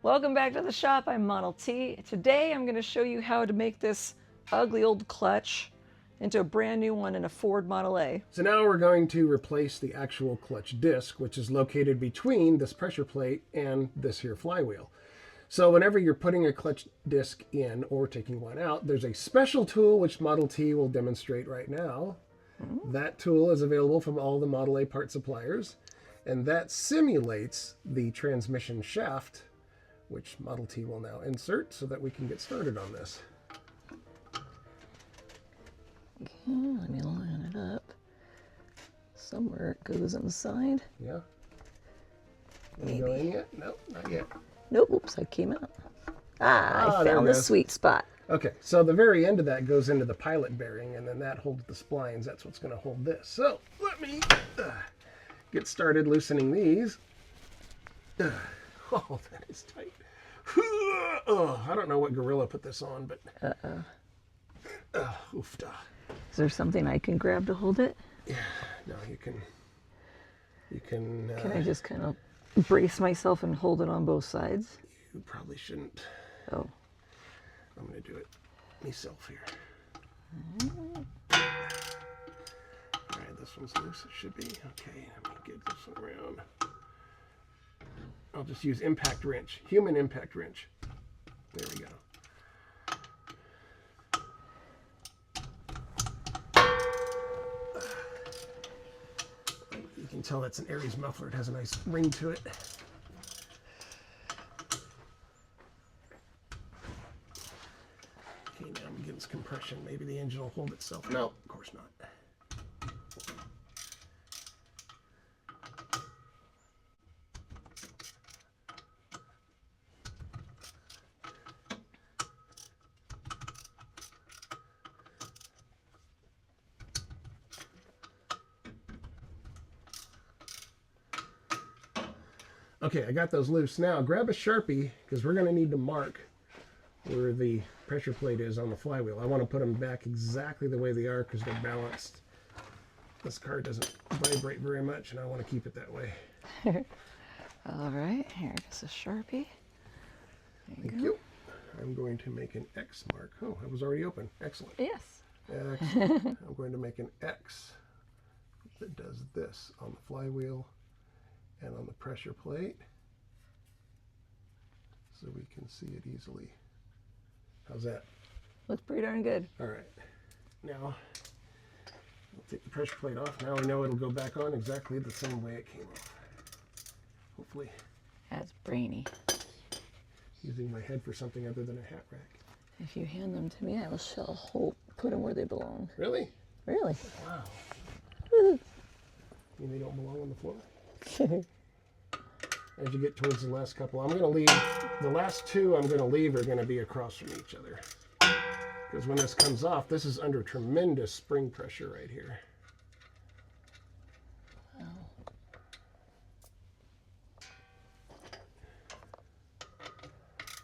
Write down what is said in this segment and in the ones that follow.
Welcome back to the shop. I'm Model T. Today I'm going to show you how to make this ugly old clutch into a brand new one in a Ford Model A. So now we're going to replace the actual clutch disc, which is located between this pressure plate and this here flywheel. So whenever you're putting a clutch disc in or taking one out, there's a special tool which Model T will demonstrate right now. That tool is available from all the Model A part suppliers, and that simulates the transmission shaft, which Model T will now insert so that we can get started on this. Okay, let me line it up. Somewhere it goes inside. Yeah. Are you going yet? No, not yet. Nope, oops, I came out. I found the sweet spot. Okay, so the very end of that goes into the pilot bearing, and then that holds the splines. That's what's going to hold this. So let me get started loosening these. Oh, that is tight. Oh, I don't know what gorilla put this on, but oofda. Is there something I can grab to hold it? Yeah, no, you can. Can I just kind of brace myself and hold it on both sides? You probably shouldn't. Oh. I'm going to do it myself here. All right, this one's loose. It should be. Okay, let me get this one around. I'll just use impact wrench, human impact wrench. There we go. You can tell that's an Aries muffler. It has a nice ring to it. Okay, now I'm getting some compression. Maybe the engine will hold itself. No, of course not. Okay, I got those loose. Now grab a Sharpie, because we're going to need to mark where the pressure plate is on the flywheel. I want to put them back exactly the way they are because they're balanced. This car doesn't vibrate very much, and I want to keep it that way. All right, here is a Sharpie. Thank you. I'm going to make an X mark. Oh, it was already open. Excellent. Yes. Excellent. I'm going to make an X that does this on the flywheel and on the pressure plate so we can see it easily. How's that? Looks pretty darn good. All right. Now, I'll take the pressure plate off. Now we know it'll go back on exactly the same way it came off. Hopefully. That's brainy. Using my head for something other than a hat rack. If you hand them to me, I will put them where they belong. Really? Really? Wow. You mean they don't belong on the floor? As you get towards the last couple, I'm going to leave, the last two I'm going to leave are going to be across from each other. Because when this comes off, this is under tremendous spring pressure right here. Wow.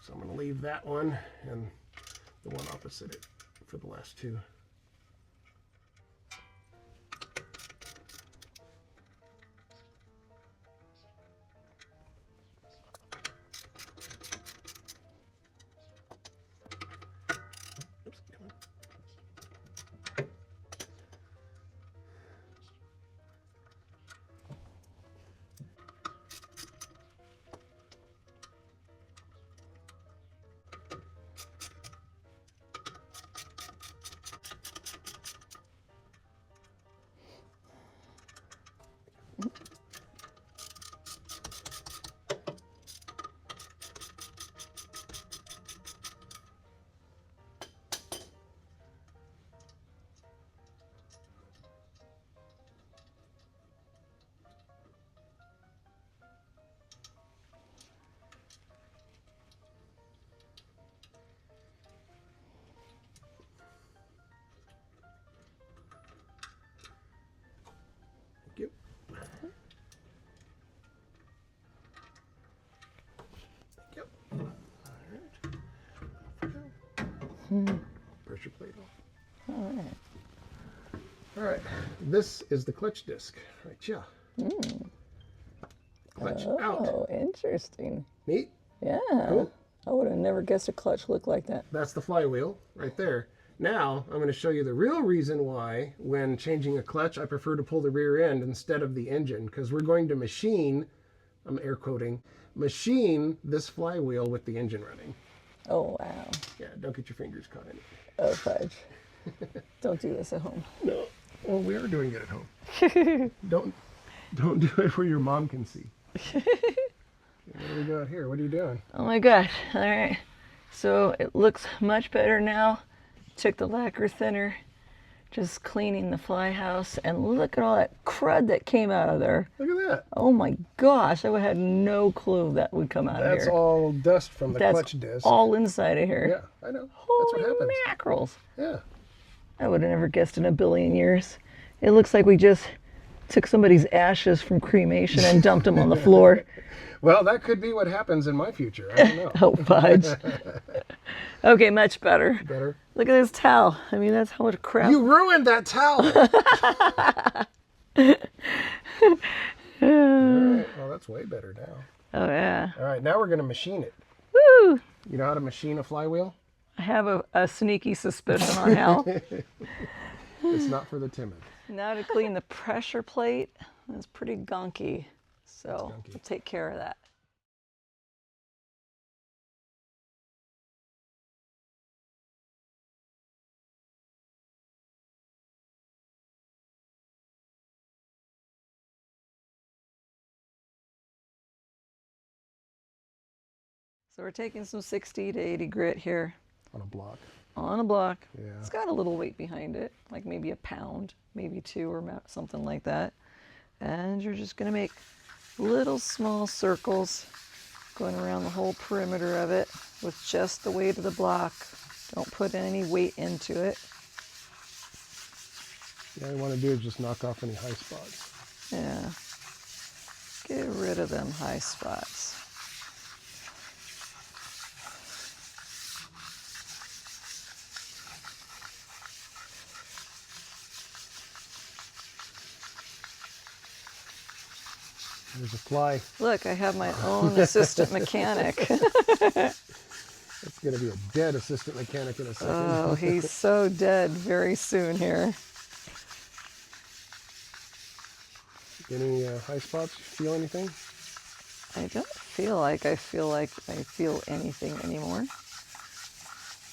So I'm going to leave that one and the one opposite it for the last two. Thank you. Thank you. All right. Pressure plate off. All right. All right. This is the clutch disc. Right, yeah. Clutch out. Oh, interesting. Neat? Yeah. Cool. I would have never guessed a clutch looked like that. That's the flywheel right there. Now, I'm going to show you the real reason why, when changing a clutch, I prefer to pull the rear end instead of the engine, because we're going to machine, I'm air quoting, machine this flywheel with the engine running. Oh, wow. Yeah, don't get your fingers caught in it. Oh, fudge. Don't do this at home. No. Well, we are doing it at home. Don't do it where your mom can see. What do we got here? What are you doing? Oh my gosh. All right. So it looks much better now. Took the lacquer thinner, just cleaning the fly house, and look at all that crud that came out of there. Look at that. Oh my gosh, I would have had no clue that would come out of here. That's all dust from the clutch disc. That's all inside of here. Yeah, I know. Holy That's what happens. mackerels. Yeah. I would have never guessed in a billion years. It looks like we just took somebody's ashes from cremation and dumped them on the floor. Well, that could be what happens in my future. I don't know. Oh, fudge. Okay, much better. Better. Look at this towel. I mean, that's how much crap. You ruined that towel. All right. Well, that's way better now. Oh, yeah. All right, now we're going to machine it. Woo! You know how to machine a flywheel? I have a sneaky suspicion on how. It's not for the timid. Now to clean the pressure plate. That's pretty gunky. So we'll take care of that. So we're taking some 60 to 80 grit here. On a block. On a block. Yeah. It's got a little weight behind it, like maybe a pound, maybe 2 or something like that. And you're just going to make little small circles going around the whole perimeter of it with just the weight of the block. Don't put any weight into it. Yeah, all you want to do is just knock off any high spots. Yeah. Get rid of them high spots. There's a fly. Look, I have my own assistant mechanic. It's going to be a dead assistant mechanic in a second. Oh, he's so dead very soon here. Any high spots? Feel anything? I don't feel like I feel anything anymore.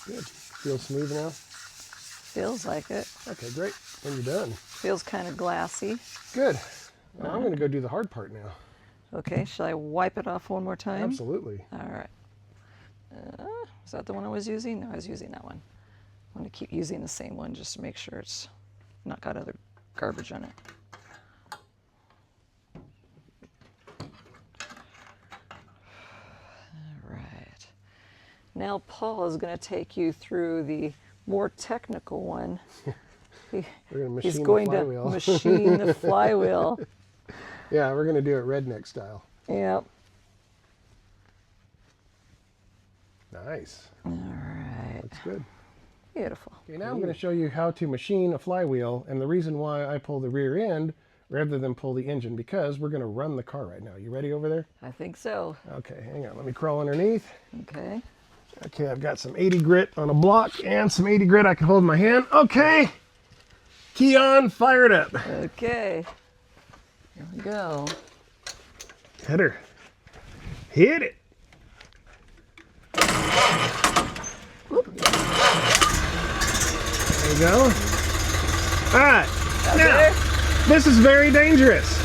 Good. Feel smooth now? Feels like it. Okay, great. When you're done. Feels kind of glassy. Good. Now I'm going to go do the hard part now. Okay, shall I wipe it off one more time? Absolutely. All right. Is that the one I was using? No, I was using that one. I'm going to keep using the same one just to make sure it's not got other garbage in it. All right. Now Paul is going to take you through the more technical one. He's going to machine the flywheel. Yeah, we're going to do it redneck style. Yep. Nice. All right. Looks good. Beautiful. Okay, now I'm going to show you how to machine a flywheel and the reason why I pull the rear end rather than pull the engine, because we're going to run the car right now. You ready over there? I think so. Okay, hang on. Let me crawl underneath. Okay. Okay, I've got some 80 grit on a block and some 80 grit I can hold in my hand. Okay. Key on, fire it up. Okay. Here we go. Hit her. Hit it. There you go. All right. Now, this is very dangerous.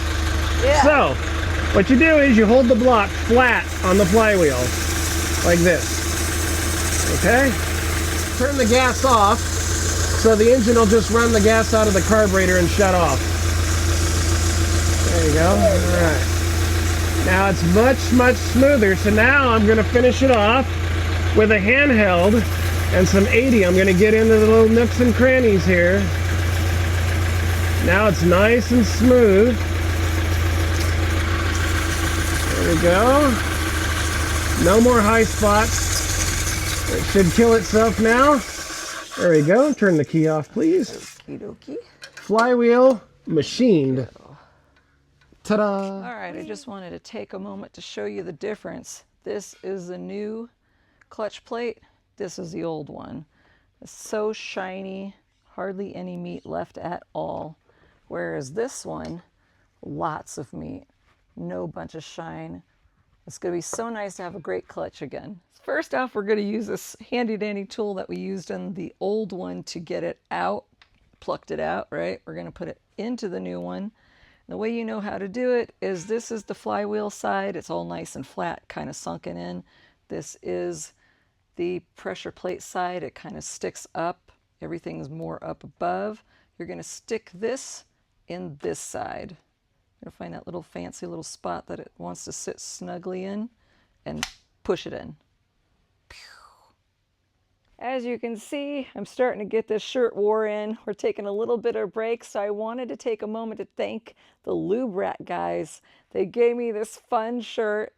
Yeah. So, what you do is you hold the block flat on the flywheel, like this. Okay? Turn the gas off, so the engine will just run the gas out of the carburetor and shut off. There you go. All right. Now it's much, much smoother. So now I'm going to finish it off with a handheld and some 80. I'm going to get into the little nooks and crannies here. Now it's nice and smooth. There we go. No more high spots. It should kill itself now. There we go. Turn the key off, please. Okie dokie. Flywheel machined. Ta-da! All right, I just wanted to take a moment to show you the difference. This is the new clutch plate. This is the old one. It's so shiny, hardly any meat left at all. Whereas this one, lots of meat, no bunch of shine. It's going to be so nice to have a great clutch again. First off, we're going to use this handy dandy tool that we used in the old one to get it out, plucked it out, right? We're going to put it into the new one. The way you know how to do it is this is the flywheel side. It's all nice and flat, kind of sunken in. This is the pressure plate side. It kind of sticks up. Everything's more up above. You're going to stick this in this side. You're going to find that little fancy little spot that it wants to sit snugly in and push it in. As you can see, I'm starting to get this shirt wore in. We're taking a little bit of break, so I wanted to take a moment to thank the Lube Rat guys. They gave me this fun shirt.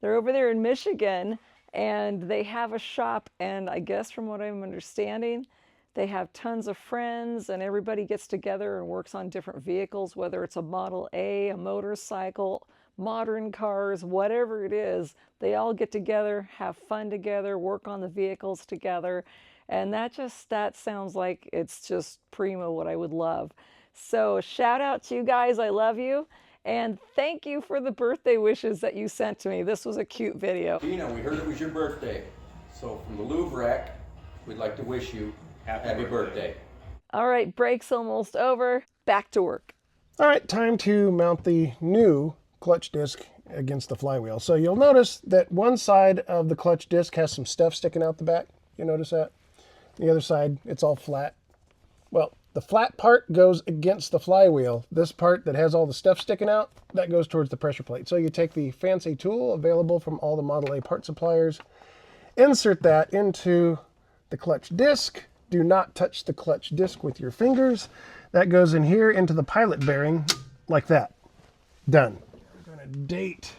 They're over there in Michigan, and they have a shop, and I guess from what I'm understanding, they have tons of friends, and everybody gets together and works on different vehicles, whether it's a Model A, a motorcycle, modern cars, whatever it is. They all get together, have fun together, work on the vehicles together, and that sounds like it's just primo, what I would love. So shout out to you guys, I love you, and thank you for the birthday wishes that you sent to me. This was a cute video. Gina, we heard it was your birthday, so from the Lube Rack, we'd like to wish you happy birthday. All right, break's almost over. Back to work. All right, time to mount the new clutch disc against the flywheel. So you'll notice that one side of the clutch disc has some stuff sticking out the back. You notice that? The other side, it's all flat. Well, the flat part goes against the flywheel. This part that has all the stuff sticking out, that goes towards the pressure plate. So you take the fancy tool available from all the Model A part suppliers, insert that into the clutch disc. Do not touch the clutch disc with your fingers. That goes in here into the pilot bearing like that. Done. I'm going to date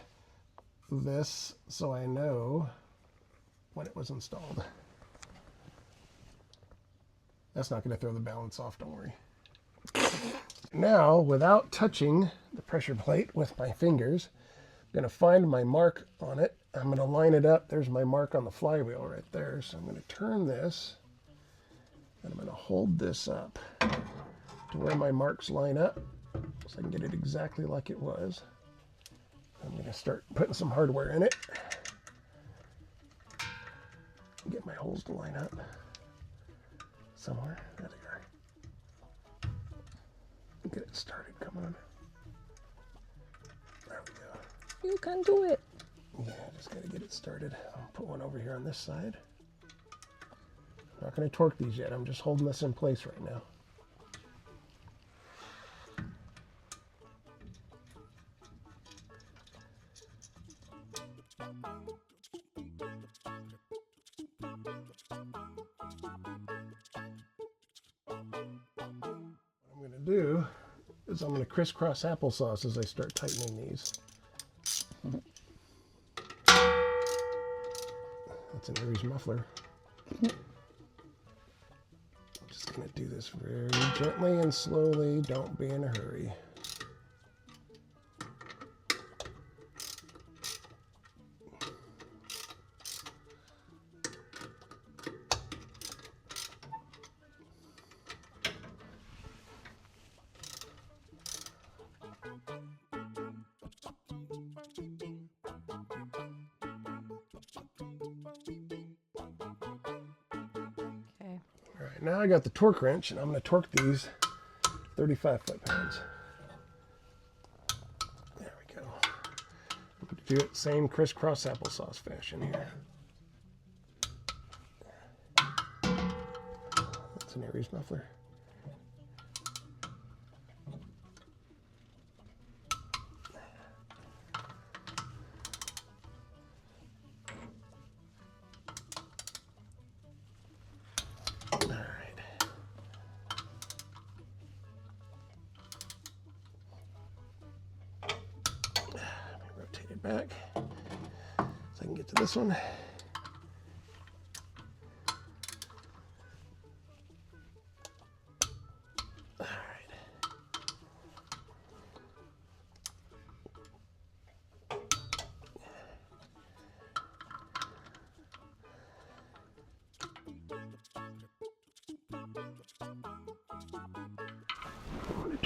this so I know when it was installed. That's not going to throw the balance off, don't worry. Now, without touching the pressure plate with my fingers, I'm going to find my mark on it. I'm going to line it up. There's my mark on the flywheel right there. So I'm going to turn this, and I'm going to hold this up to where my marks line up so I can get it exactly like it was. I'm going to start putting some hardware in it. Get my holes to line up somewhere. There they are. Get it started. Come on. There we go. You can do it. Yeah, just got to get it started. I'll put one over here on this side. I'm not going to torque these yet. I'm just holding this in place right now. What I'm going to do is I'm going to crisscross applesauce as I start tightening these. That's an Aries muffler. Just going to do this very gently and slowly. Don't be in a hurry. Now I got the torque wrench, and I'm going to torque these 35 foot-pounds. There we go. I'm going to do it same crisscross applesauce fashion here. That's an Aries muffler. Back so I can get to this one. All right.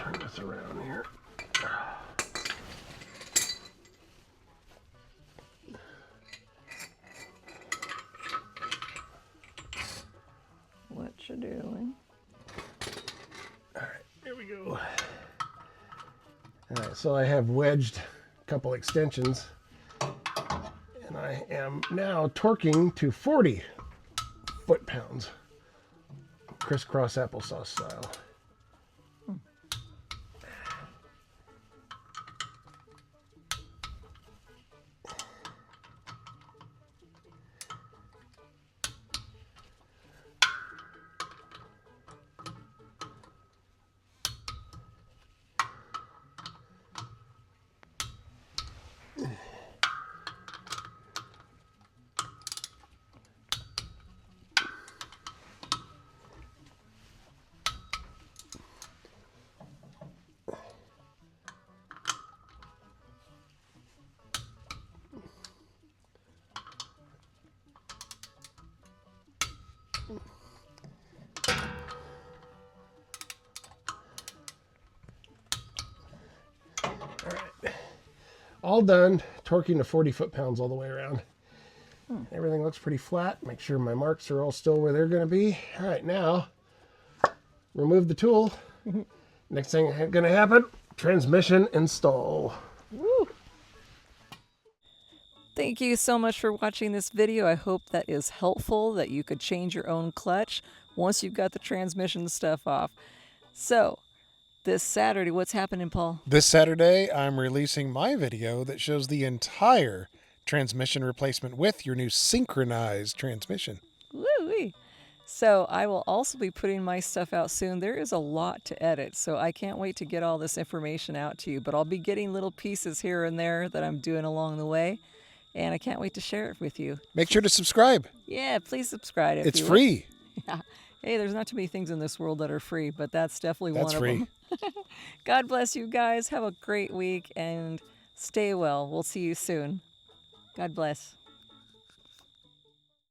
turn this around here. What you doing? All right, here we go. All right, so I have wedged a couple extensions, and I am now torquing to 40 foot-pounds, crisscross applesauce style. All done, torquing to 40 foot-pounds all the way around. Everything looks pretty flat. Make sure my marks are all still where they're going to be. All right, now remove the tool. Next thing going to happen, transmission install. Woo! Thank you so much for watching this video. I hope that is helpful, that you could change your own clutch once you've got the transmission stuff off. So, this Saturday, what's happening, Paul? This Saturday, I'm releasing my video that shows the entire transmission replacement with your new synchronized transmission. Woo-wee. So I will also be putting my stuff out soon. There is a lot to edit, so I can't wait to get all this information out to you. But I'll be getting little pieces here and there that I'm doing along the way, and I can't wait to share it with you. Make sure to subscribe. Yeah, please subscribe. If It's you free. Yeah. Hey, there's not too many things in this world that are free, but that's definitely That's one free. of them. God bless you guys. Have a great week and stay well. We'll see you soon. God bless.